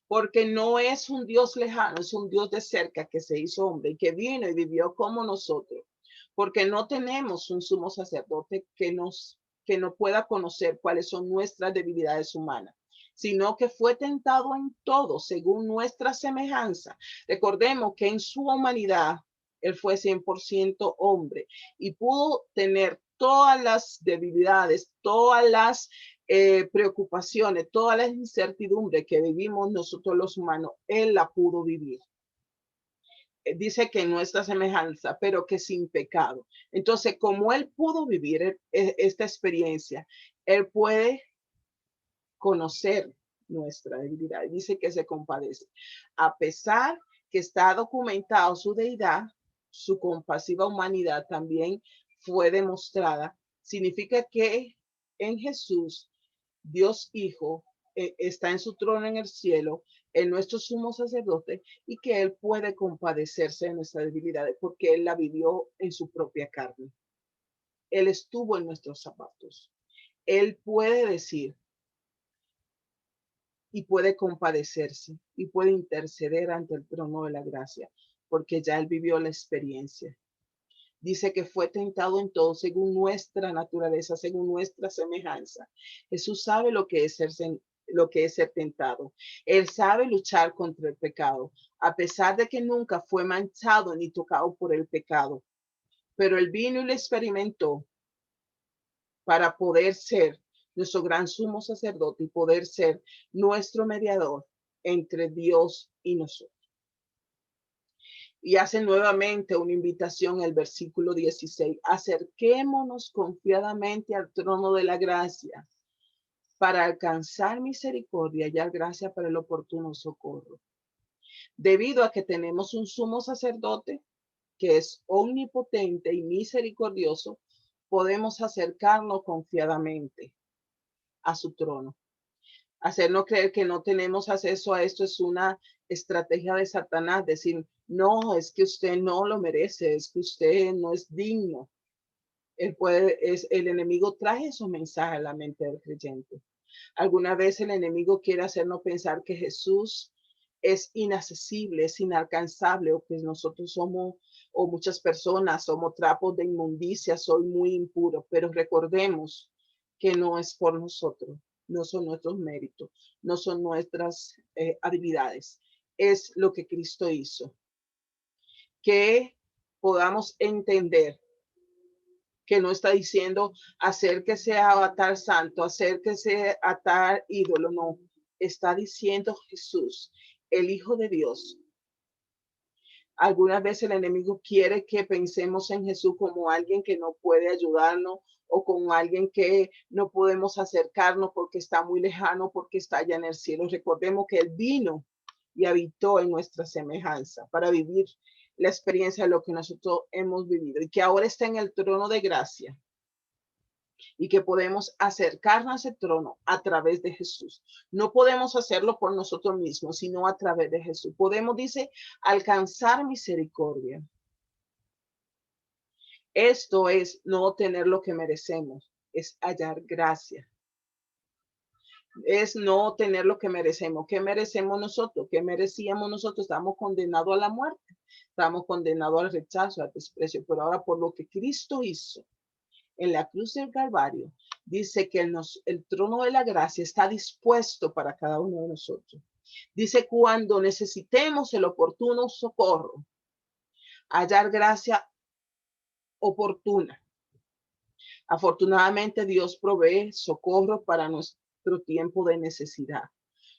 porque no es un Dios lejano, es un Dios de cerca que se hizo hombre y que vino y vivió como nosotros, porque no tenemos un sumo sacerdote que no pueda conocer cuáles son nuestras debilidades humanas, sino que fue tentado en todo según nuestra semejanza. Recordemos que en su humanidad él fue 100% hombre y pudo tener todas las debilidades, todas las preocupaciones, todas las incertidumbres que vivimos nosotros los humanos, él la pudo vivir. Dice que nuestra semejanza, pero que sin pecado. Entonces, como él pudo vivir esta experiencia, él puede conocer nuestra debilidad. Dice que se compadece. A pesar que está documentado su deidad, su compasiva humanidad también fue demostrada. Significa que en Jesús, Dios Hijo, está en su trono en el cielo, en nuestro sumo sacerdote, y que Él puede compadecerse de nuestras debilidades porque Él la vivió en su propia carne. Él estuvo en nuestros zapatos. Él puede decir, y puede compadecerse y puede interceder ante el trono de la gracia, porque ya él vivió la experiencia. Dice que fue tentado en todo según nuestra naturaleza, según nuestra semejanza. Jesús sabe lo que es ser tentado. Él sabe luchar contra el pecado, a pesar de que nunca fue manchado ni tocado por el pecado. Pero él vino y lo experimentó para poder ser nuestro gran sumo sacerdote y poder ser nuestro mediador entre Dios y nosotros. Y hace nuevamente una invitación el versículo 16. Acerquémonos confiadamente al trono de la gracia para alcanzar misericordia y hallar gracia para el oportuno socorro. Debido a que tenemos un sumo sacerdote que es omnipotente y misericordioso, podemos acercarnos confiadamente a su trono. Hacernos creer que no tenemos acceso a esto es una estrategia de Satanás, decir, no, es que usted no lo merece, es que usted no es digno. El enemigo trae esos mensajes a la mente del creyente. Alguna vez el enemigo quiere hacernos pensar que Jesús es inaccesible, es inalcanzable, o que nosotros somos, o muchas personas somos trapos de inmundicia, soy muy impuro, pero recordemos que no es por nosotros, no son nuestros méritos, no son nuestras habilidades, es lo que Cristo hizo. Que podamos entender que no está diciendo acérquese a tal santo, acérquese a tal ídolo, no. Está diciendo Jesús, el Hijo de Dios. Algunas veces el enemigo quiere que pensemos en Jesús como alguien que no puede ayudarnos o como alguien que no podemos acercarnos porque está muy lejano, porque está allá en el cielo. Recordemos que Él vino y habitó en nuestra semejanza para vivir la experiencia de lo que nosotros hemos vivido y que ahora está en el trono de gracia y que podemos acercarnos a ese trono a través de Jesús. No podemos hacerlo por nosotros mismos, sino a través de Jesús. Podemos, dice, alcanzar misericordia. Esto es no tener lo que merecemos, es hallar gracia. Es no tener lo que merecemos. ¿Qué merecemos nosotros? ¿Qué merecíamos nosotros? Estamos condenados a la muerte, estamos condenados al rechazo, al desprecio, pero ahora por lo que Cristo hizo en la cruz del Calvario, dice que el trono de la gracia está dispuesto para cada uno de nosotros. Dice, cuando necesitemos el oportuno socorro, hallar gracia oportuna. Afortunadamente, Dios provee socorro para nuestro tiempo de necesidad.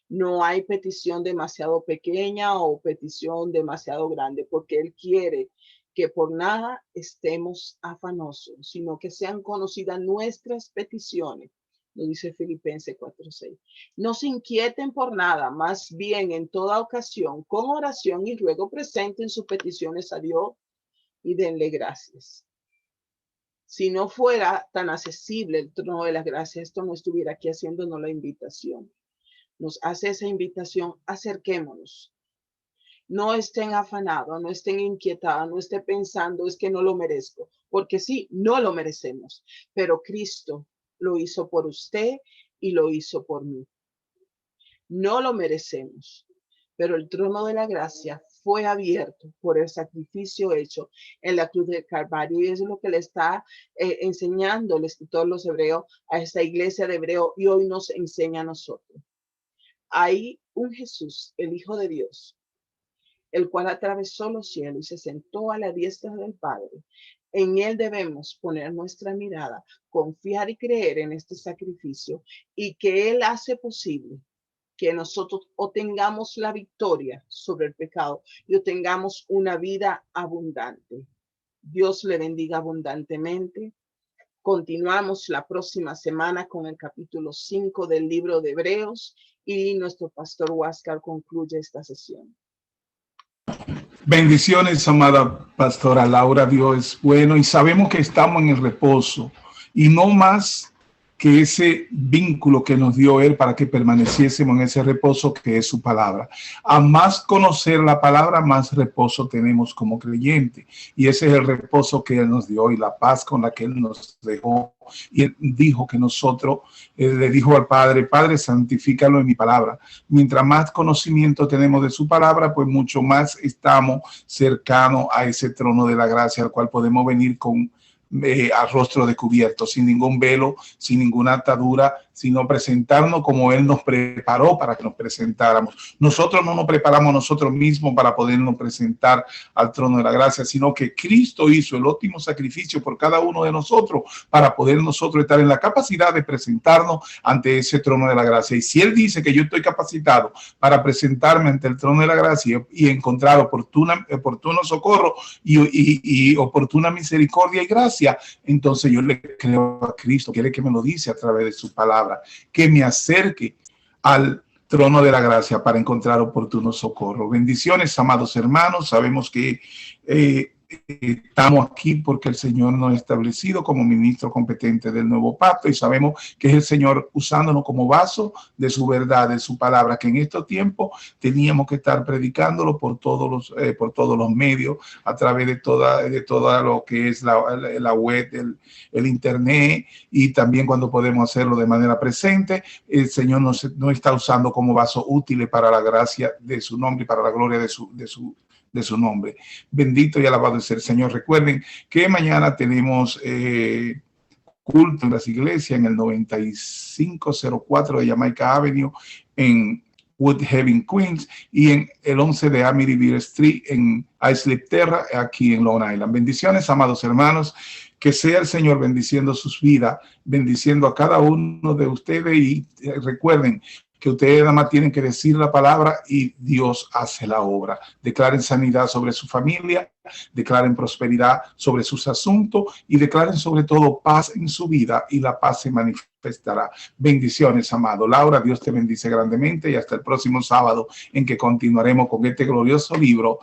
No hay petición demasiado pequeña o petición demasiado grande, porque Él quiere que por nada estemos afanosos, sino que sean conocidas nuestras peticiones. Lo dice Filipenses 4:6. No se inquieten por nada, más bien en toda ocasión, con oración y ruego, presenten sus peticiones a Dios y denle gracias. Si no fuera tan accesible el trono de la gracia, esto no estuviera aquí haciéndonos la invitación. Nos hace esa invitación, acerquémonos. No estén afanados, no estén inquietados, no estén pensando es que no lo merezco, porque sí, no lo merecemos, pero Cristo lo hizo por usted y lo hizo por mí. No lo merecemos, pero el trono de la gracia fue abierto por el sacrificio hecho en la cruz del Calvario, y es lo que le está enseñando el escritor de los Hebreos a esta iglesia de Hebreos, y hoy nos enseña a nosotros. Hay un Jesús, el Hijo de Dios, el cual atravesó los cielos y se sentó a la diestra del Padre. En Él debemos poner nuestra mirada, confiar y creer en este sacrificio, y que Él hace posible que nosotros obtengamos la victoria sobre el pecado y obtengamos una vida abundante. Dios le bendiga abundantemente. Continuamos la próxima semana con el capítulo 5 del libro de Hebreos y nuestro pastor Huáscar concluye esta sesión. Bendiciones, amada pastora Laura. Dios es bueno y sabemos que estamos en el reposo y no más que ese vínculo que nos dio Él para que permaneciésemos en ese reposo que es su palabra. A más conocer la palabra, más reposo tenemos como creyente. Y ese es el reposo que Él nos dio y la paz con la que Él nos dejó. Y Él dijo que nosotros, Él le dijo al Padre, Padre, santifícalo en mi palabra. Mientras más conocimiento tenemos de su palabra, pues mucho más estamos cercanos a ese trono de la gracia al cual podemos venir con a rostro descubierto, sin ningún velo, sin ninguna atadura, sino presentarnos como Él nos preparó para que nos presentáramos. Nosotros no nos preparamos nosotros mismos para podernos presentar al trono de la gracia, sino que Cristo hizo el óptimo sacrificio por cada uno de nosotros para poder nosotros estar en la capacidad de presentarnos ante ese trono de la gracia. Y si Él dice que yo estoy capacitado para presentarme ante el trono de la gracia y encontrar oportuno socorro y oportuna misericordia y gracia, entonces yo le creo a Cristo, quiere que me lo dice a través de su palabra, que me acerque al trono de la gracia para encontrar oportuno socorro. Bendiciones, amados hermanos. Sabemos que estamos aquí porque el Señor nos ha establecido como ministro competente del nuevo pacto y sabemos que es el Señor usándonos como vaso de su verdad, de su palabra, que en estos tiempos teníamos que estar predicándolo por todos los medios, a través de toda lo que es la web, el internet, y también cuando podemos hacerlo de manera presente. El Señor nos está usando como vaso útil para la gracia de su nombre y para la gloria de su nombre. Bendito y alabado es el Señor. Recuerden que mañana tenemos culto en las iglesias en el 9504 de Jamaica Avenue en Woodhaven, Queens, y en el 11 de Amityville Street en Islip Terra, aquí en Long Island. Bendiciones, amados hermanos. Que sea el Señor bendiciendo sus vidas, bendiciendo a cada uno de ustedes, y recuerden que ustedes nada más tienen que decir la palabra y Dios hace la obra. Declaren sanidad sobre su familia, declaren prosperidad sobre sus asuntos y declaren sobre todo paz en su vida, y la paz se manifestará. Bendiciones, amado. Laura, Dios te bendice grandemente, y hasta el próximo sábado en que continuaremos con este glorioso libro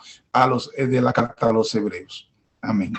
de la carta a los Hebreos. Amén.